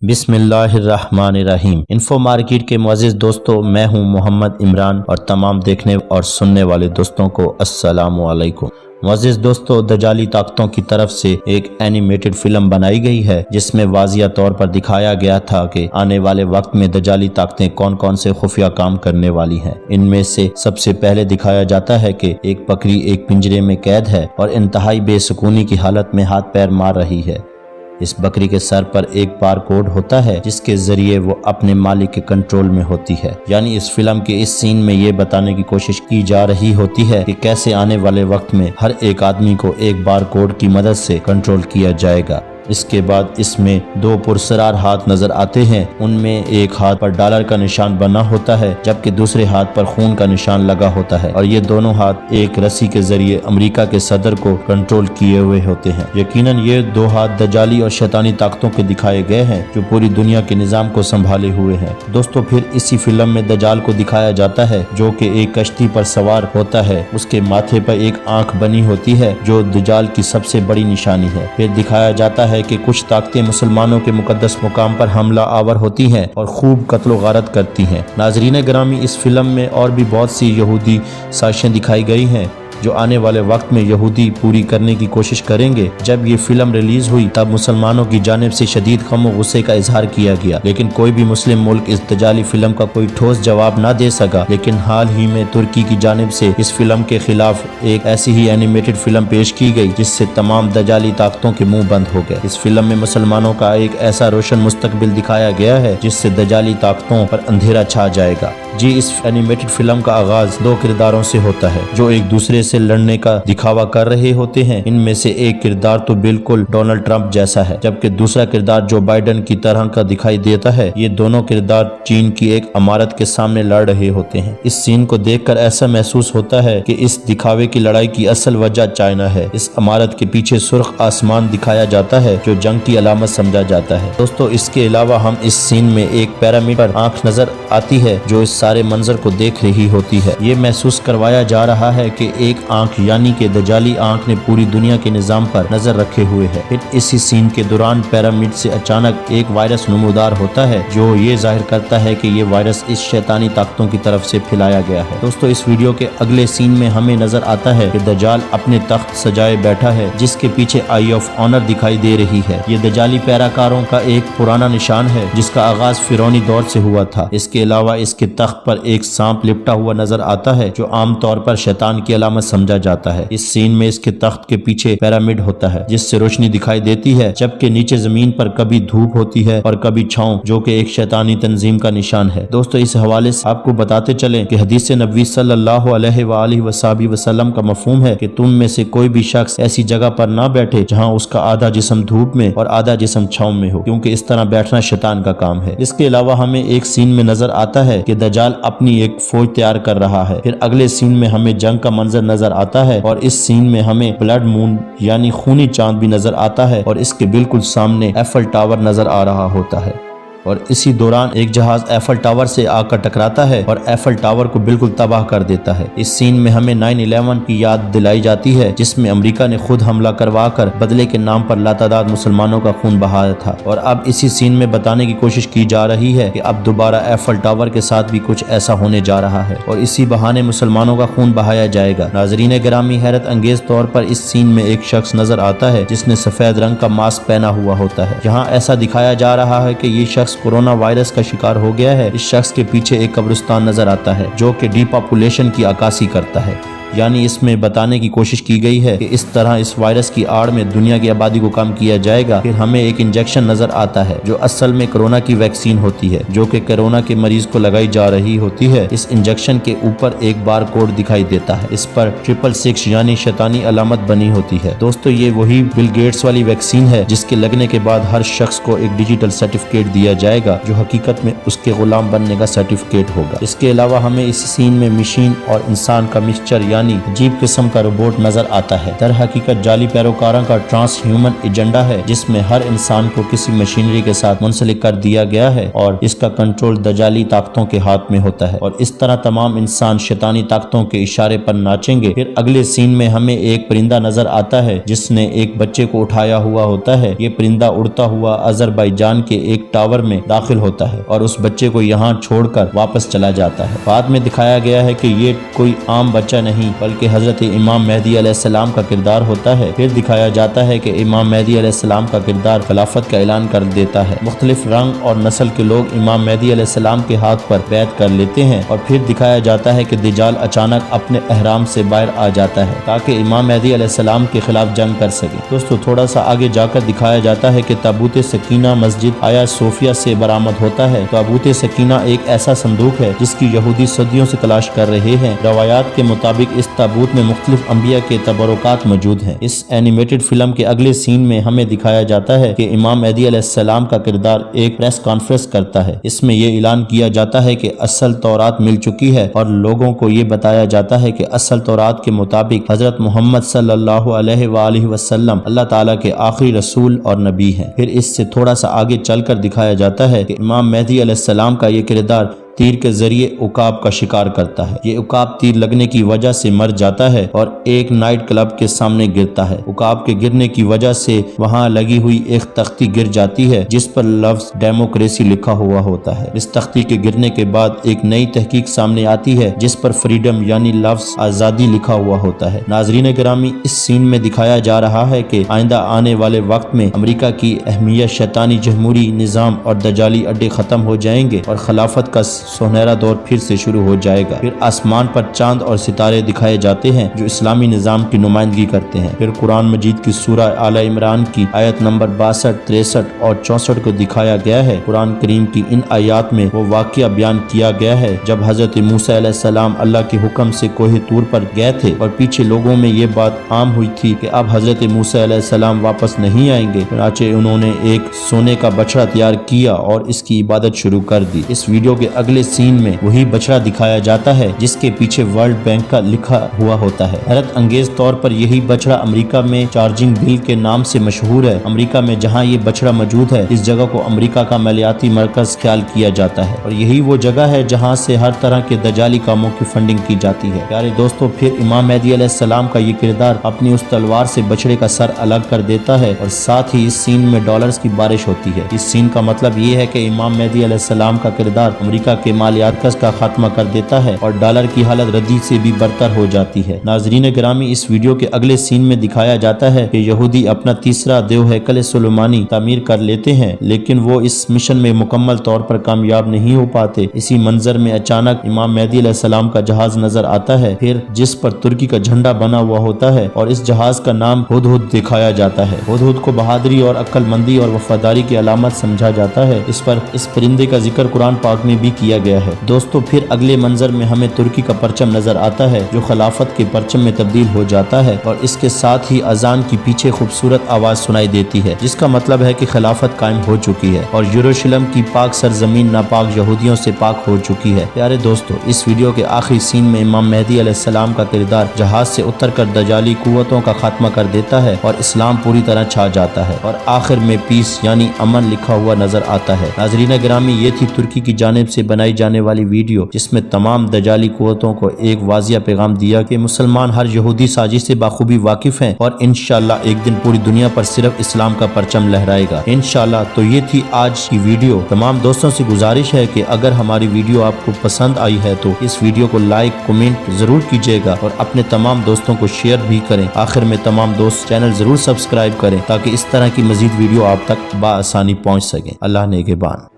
بسم اللہ الرحمن الرحیم۔ انفو مارکیٹ کے معزز دوستوں، میں ہوں محمد عمران اور تمام دیکھنے اور سننے والے دوستوں کو السلام علیکم۔ معزز دوستوں، دجالی طاقتوں کی طرف سے ایک اینیمیٹڈ فلم بنائی گئی ہے جس میں واضح طور پر دکھایا گیا تھا کہ آنے والے وقت میں دجالی طاقتیں کون کون سے خفیہ کام کرنے والی ہیں۔ ان میں سے سب سے پہلے دکھایا جاتا ہے کہ ایک بکری ایک پنجرے میں قید ہے اور انتہائی بے سکونی کی حالت میں ہاتھ پیر مار رہی ہے۔ اس بکری کے سر پر ایک بار کوڈ ہوتا ہے جس کے ذریعے وہ اپنے مالک کے کنٹرول میں ہوتی ہے۔ یعنی اس فلم کے اس سین میں یہ بتانے کی کوشش کی جا رہی ہوتی ہے کہ کیسے آنے والے وقت میں ہر ایک آدمی کو ایک بار کوڈ کی مدد سے کنٹرول کیا جائے گا۔ اس کے بعد اس میں دو پرسرار ہاتھ نظر آتے ہیں، ان میں ایک ہاتھ پر ڈالر کا نشان بنا ہوتا ہے جبکہ دوسرے ہاتھ پر خون کا نشان لگا ہوتا ہے، اور یہ دونوں ہاتھ ایک رسی کے ذریعے امریکہ کے صدر کو کنٹرول کیے ہوئے ہوتے ہیں۔ یقیناً یہ دو ہاتھ دجالی اور شیطانی طاقتوں کے دکھائے گئے ہیں جو پوری دنیا کے نظام کو سنبھالے ہوئے ہیں۔ دوستو، پھر اسی فلم میں دجال کو دکھایا جاتا ہے جو کہ ایک کشتی پر سوار ہوتا ہے، اس کے ماتھے پر ایک آنکھ بنی ہوتی ہے جو دجال کی سب سے بڑی نشانی ہے۔ پھر دکھایا جاتا ہے کہ کچھ طاقتیں مسلمانوں کے مقدس مقام پر حملہ آور ہوتی ہیں اور خوب قتل و غارت کرتی ہیں۔ ناظرین گرامی، اس فلم میں اور بھی بہت سی یہودی سازشیں دکھائی گئی ہیں جو آنے والے وقت میں یہودی پوری کرنے کی کوشش کریں گے۔ جب یہ فلم ریلیز ہوئی تب مسلمانوں کی جانب سے شدید غم و غصے کا اظہار کیا گیا، لیکن کوئی بھی مسلم ملک اس دجالی فلم کا کوئی ٹھوس جواب نہ دے سکا۔ لیکن حال ہی میں ترکی کی جانب سے اس فلم کے خلاف ایک ایسی ہی اینیمیٹڈ فلم پیش کی گئی جس سے تمام دجالی طاقتوں کے منہ بند ہو گئے۔ اس فلم میں مسلمانوں کا ایک ایسا روشن مستقبل دکھایا گیا ہے جس سے دجالی طاقتوں پر اندھیرا چھا جائے گا۔ جی، اس اینیمیٹڈ فلم کا آغاز دو کرداروں سے ہوتا ہے جو ایک دوسرے سے لڑنے کا دکھاوا کر رہے ہوتے ہیں۔ ان میں سے ایک کردار تو بالکل ڈونلڈ ٹرمپ جیسا ہے جبکہ دوسرا کردار جو بائیڈن کی طرح کا دکھائی دیتا ہے۔ یہ دونوں کردار چین کی ایک عمارت کے سامنے لڑ رہے ہوتے ہیں۔ اس سین کو دیکھ کر ایسا محسوس ہوتا ہے کہ اس دکھاوے کی لڑائی کی اصل وجہ چائنا ہے۔ اس عمارت کے پیچھے سرخ آسمان دکھایا جاتا ہے جو جنگ کی علامت سمجھا جاتا ہے۔ دوستو، اس کے علاوہ ہم اس سین میں ایک پیرامڈ پر آنکھ نظر آتی ہے جو اس سارے منظر کو دیکھ رہی ہوتی ہے۔ یہ محسوس کروایا جا رہا ہے کہ ایک آنکھ یعنی کہ دجالی آنکھ نے پوری دنیا کے نظام پر نظر رکھے ہوئے ہے۔ پھر اسی سین کے دوران پیرامڈ سے اچانک ایک وائرس نمودار ہوتا ہے جو یہ ظاہر کرتا ہے کہ یہ وائرس اس شیطانی طاقتوں کی طرف سے پھیلایا گیا ہے۔ دوستو، اس ویڈیو کے اگلے سین میں ہمیں نظر آتا ہے کہ دجال اپنے تخت سجائے بیٹھا ہے جس کے پیچھے آئی آف آنر دکھائی دے رہی ہے۔ یہ دجالی پیراکاروں کا ایک پرانا نشان ہے جس کا آغاز فرعونی دور سے ہوا تھا۔ اس کے علاوہ اس کے تخت پر ایک سانپ لپٹا ہوا نظر آتا ہے جو عام طور پر شیطان کی علامت سمجھا جاتا ہے۔ اس سین میں اس کے تخت کے پیچھے پیرامڈ ہوتا ہے جس سے روشنی دکھائی دیتی ہے جبکہ نیچے زمین پر کبھی دھوپ ہوتی ہے اور کبھی چھاؤں جو کہ ایک شیطانی تنظیم کا نشان ہے۔ دوستو، اس حوالے سے آپ کو بتاتے چلیں کہ حدیث نبوی صلی اللہ علیہ وآلہ وسلم کا مفہوم ہے کہ تم میں سے کوئی بھی شخص ایسی جگہ پر نہ بیٹھے جہاں اس کا آدھا جسم دھوپ میں اور آدھا جسم چھاؤں میں ہو، کیونکہ اس طرح بیٹھنا شیطان کا کام ہے۔ اس کے علاوہ ہمیں ایک سین میں نظر آتا ہے کہ دجال اپنی ایک فوج تیار کر رہا ہے۔ پھر اگلے سین میں ہمیں جنگ کا منظر نظر آتا ہے اور اس سین میں ہمیں بلڈ مون یعنی خونی چاند بھی نظر آتا ہے اور اس کے بالکل سامنے ایفل ٹاور نظر آ رہا ہوتا ہے، اور اسی دوران ایک جہاز ایفل ٹاور سے آ کر ٹکراتا ہے اور ایفل ٹاور کو بالکل تباہ کر دیتا ہے۔ اس سین میں ہمیں 9/11 کی یاد دلائی جاتی ہے جس میں امریکہ نے خود حملہ کروا کر بدلے کے نام پر لاتعداد مسلمانوں کا خون بہایا تھا، اور اب اسی سین میں بتانے کی کوشش کی جا رہی ہے کہ اب دوبارہ ایفل ٹاور کے ساتھ بھی کچھ ایسا ہونے جا رہا ہے اور اسی بہانے مسلمانوں کا خون بہایا جائے گا۔ ناظرین گرامی، حیرت انگیز طور پر اس سین میں ایک شخص نظر آتا ہے جس نے سفید رنگ کا ماسک پہنا ہوا ہوتا ہے۔ یہاں ایسا دکھایا جا رہا ہے کہ یہ شخص کورونا وائرس کا شکار ہو گیا ہے۔ اس شخص کے پیچھے ایک قبرستان نظر آتا ہے جو کہ ڈی پاپولیشن کی عکاسی کرتا ہے۔ یعنی اس میں بتانے کی کوشش کی گئی ہے کہ اس طرح اس وائرس کی آڑ میں دنیا کی آبادی کو کم کیا جائے گا۔ پھر ہمیں ایک انجیکشن نظر آتا ہے جو اصل میں کرونا کی ویکسین ہوتی ہے جو کہ کرونا کے مریض کو لگائی جا رہی ہوتی ہے۔ اس انجیکشن کے اوپر ایک بار کوڈ دکھائی دیتا ہے، اس پر 666 یعنی شیطانی علامت بنی ہوتی ہے۔ دوستو، یہ وہی بل گیٹس والی ویکسین ہے جس کے لگنے کے بعد ہر شخص کو ایک ڈیجیٹل سرٹیفکیٹ دیا جائے گا جو حقیقت میں اس کے غلام بننے کا سرٹیفکیٹ ہوگا۔ اس کے علاوہ ہمیں اس سین میں مشین اور انسان کا مکسچر جانی عجیب قسم کا روبوٹ نظر آتا ہے۔ در حقیقت جعلی پیروکاروں کا ٹرانس ہیومن ایجنڈا ہے، جس میں ہر انسان کو کسی مشینری کے ساتھ منسلک کر دیا گیا ہے اور اس کا کنٹرول دجالی طاقتوں کے ہاتھ میں ہوتا ہے، اور اس طرح تمام انسان شیطانی طاقتوں کے اشارے پر ناچیں گے۔ پھر اگلے سین میں ہمیں ایک پرندہ نظر آتا ہے جس نے ایک بچے کو اٹھایا ہوا ہوتا ہے۔ یہ پرندہ اڑتا ہوا آذربائیجان کے ایک ٹاور میں داخل ہوتا ہے اور اس بچے کو یہاں چھوڑ کر واپس چلا جاتا ہے۔ بعد میں دکھایا گیا ہے کہ یہ کوئی عام بچہ نہیں بلکہ حضرت امام مہدی علیہ السلام کا کردار ہوتا ہے۔ پھر دکھایا جاتا ہے کہ امام مہدی علیہ السلام کا کردار خلافت کا اعلان کر دیتا ہے۔ مختلف رنگ اور نسل کے لوگ امام مہدی علیہ السلام کے ہاتھ پر بیعت کر لیتے ہیں، اور پھر دکھایا جاتا ہے کہ دجال اچانک اپنے احرام سے باہر آ جاتا ہے تاکہ امام مہدی علیہ السلام کے خلاف جنگ کر سکے۔ دوستو تھوڑا سا آگے جا کر دکھایا جاتا ہے کہ تابوت سکینہ مسجد آیا صوفیہ سے برآمد ہوتا ہے۔ تابوت سکینہ ایک ایسا صندوق ہے جس کی یہودی صدیوں سے تلاش کر رہے ہیں۔ روایات کے مطابق اس تابوت میں مختلف انبیاء کے تبرکات موجود ہیں۔ اس اینیمیٹڈ فلم کے اگلے سین میں ہمیں دکھایا جاتا ہے کہ امام مہدی علیہ السلام کا کردار ایک پریس کانفرنس کرتا ہے۔ اس میں یہ اعلان کیا جاتا ہے کہ اصل تورات مل چکی ہے، اور لوگوں کو یہ بتایا جاتا ہے کہ اصل تورات کے مطابق حضرت محمد صلی اللہ علیہ وآلہ وسلم اللہ تعالیٰ کے آخری رسول اور نبی ہیں۔ پھر اس سے تھوڑا سا آگے چل کر دکھایا جاتا ہے کہ امام مہدی علیہ السلام کا یہ کردار تیر کے ذریعے عقاب کا شکار کرتا ہے۔ یہ عقاب تیر لگنے کی وجہ سے مر جاتا ہے اور ایک نائٹ کلب کے سامنے گرتا ہے۔ عقاب کے گرنے کی وجہ سے وہاں لگی ہوئی ایک تختی گر جاتی ہے جس پر لفظ ڈیموکریسی لکھا ہوا ہوتا ہے۔ اس تختی کے گرنے کے بعد ایک نئی تحقیق سامنے آتی ہے جس پر فریڈم یعنی لفظ آزادی لکھا ہوا ہوتا ہے۔ ناظرین گرامی، اس سین میں دکھایا جا رہا ہے کہ آئندہ آنے والے وقت میں امریکہ کی اہمیت، شیطانی جمہوری نظام اور دجالی اڈے ختم ہو جائیں گے اور خلافت کا سنہرا دور پھر سے شروع ہو جائے گا۔ پھر آسمان پر چاند اور ستارے دکھائے جاتے ہیں جو اسلامی نظام کی نمائندگی کرتے ہیں۔ پھر قرآن مجید کی سورہ آل عمران کی آیت نمبر 62، 63 اور 64 کو دکھایا گیا ہے۔ قرآن کریم کی ان آیات میں وہ واقعہ بیان کیا گیا ہے جب حضرت موسیٰ علیہ السلام اللہ کے حکم سے کوہ طور پر گئے تھے، اور پیچھے لوگوں میں یہ بات عام ہوئی تھی کہ اب حضرت موسیٰ علیہ السلام واپس نہیں آئیں گے۔ چنانچہ انہوں نے ایک سونے کا بچڑا تیار کیا اور اس کی عبادت شروع کر دی۔ اس ویڈیو کے اگلے سین میں وہی بچڑا دکھایا جاتا ہے جس کے پیچھے ورلڈ بینک کا لکھا ہوا ہوتا ہے۔ حیرت انگیز طور پر یہی بچڑا امریکہ میں چارجنگ بل کے نام سے مشہور ہے۔ امریکہ میں جہاں یہ بچڑا موجود ہے، اس جگہ کو امریکہ کا مالیاتی مرکز خیال کیا جاتا ہے، اور یہی وہ جگہ ہے جہاں سے ہر طرح کے دجالی کاموں کی فنڈنگ کی جاتی ہے۔ پیارے دوستو، پھر امام مہدی علیہ السلام کا یہ کردار اپنی اس تلوار سے بچڑے کا سر الگ کر دیتا ہے، اور ساتھ ہی اس سین میں ڈالرز کی بارش ہوتی ہے۔ اس سین کا مطلب یہ ہے کہ امام مہدی علیہ السلام کا کردار امریکہ کے مالیات کا خاتمہ کر دیتا ہے اور ڈالر کی حالت ردی سے بھی برتر ہو جاتی ہے۔ ناظرین گرامی، اس ویڈیو کے اگلے سین میں دکھایا جاتا ہے کہ یہودی اپنا تیسرا دیو ہیکل سلیمانی تعمیر کر لیتے ہیں، لیکن وہ اس مشن میں مکمل طور پر کامیاب نہیں ہو پاتے۔ اسی منظر میں اچانک امام مہدی علیہ السلام کا جہاز نظر آتا ہے، پھر جس پر ترکی کا جھنڈا بنا ہوا ہوتا ہے، اور اس جہاز کا نام ہدہد دکھایا جاتا ہے۔ ہدہد کو بہادری اور عقل مندی اور وفاداری کی علامت سمجھا جاتا ہے۔ اس پرندے کا ذکر قرآن پاک میں بھی کیا گیا ہے۔ دوستو، پھر اگلے منظر میں ہمیں ترکی کا پرچم نظر آتا ہے جو خلافت کے پرچم میں تبدیل ہو جاتا ہے، اور اس کے ساتھ ہی اذان کی پیچھے خوبصورت آواز سنائی دیتی ہے جس کا مطلب ہے کہ خلافت قائم ہو چکی ہے اور یروشلم کی پاک سرزمین ناپاک یہودیوں سے پاک ہو چکی ہے۔ پیارے دوستو، اس ویڈیو کے آخری سین میں امام مہدی علیہ السلام کا کردار جہاز سے اتر کر دجالی قوتوں کا خاتمہ کر دیتا ہے اور اسلام پوری طرح چھا جاتا ہے، اور آخر میں پیس یعنی امن لکھا ہوا نظر آتا ہے۔ ناظرین گرامی، یہ تھی ترکی کی جانب سے بنائی جانے والی ویڈیو جس میں تمام دجالی قوتوں کو ایک واضح پیغام دیا کہ مسلمان ہر یہودی سازش سے بخوبی واقف ہیں، اور انشاءاللہ ایک دن پوری دنیا پر صرف اسلام کا پرچم لہرائے گا انشاءاللہ۔ تو یہ تھی آج کی ویڈیو۔ تمام دوستوں سے گزارش ہے کہ اگر ہماری ویڈیو آپ کو پسند آئی ہے تو اس ویڈیو کو لائک کمنٹ ضرور کیجیے گا اور اپنے تمام دوستوں کو شیئر بھی کریں۔ آخر میں تمام دوست چینل ضرور سبسکرائب کریں تاکہ اس طرح کی مزید ویڈیو آپ تک بآسانی پہنچ سکیں۔ اللہ نگہبان۔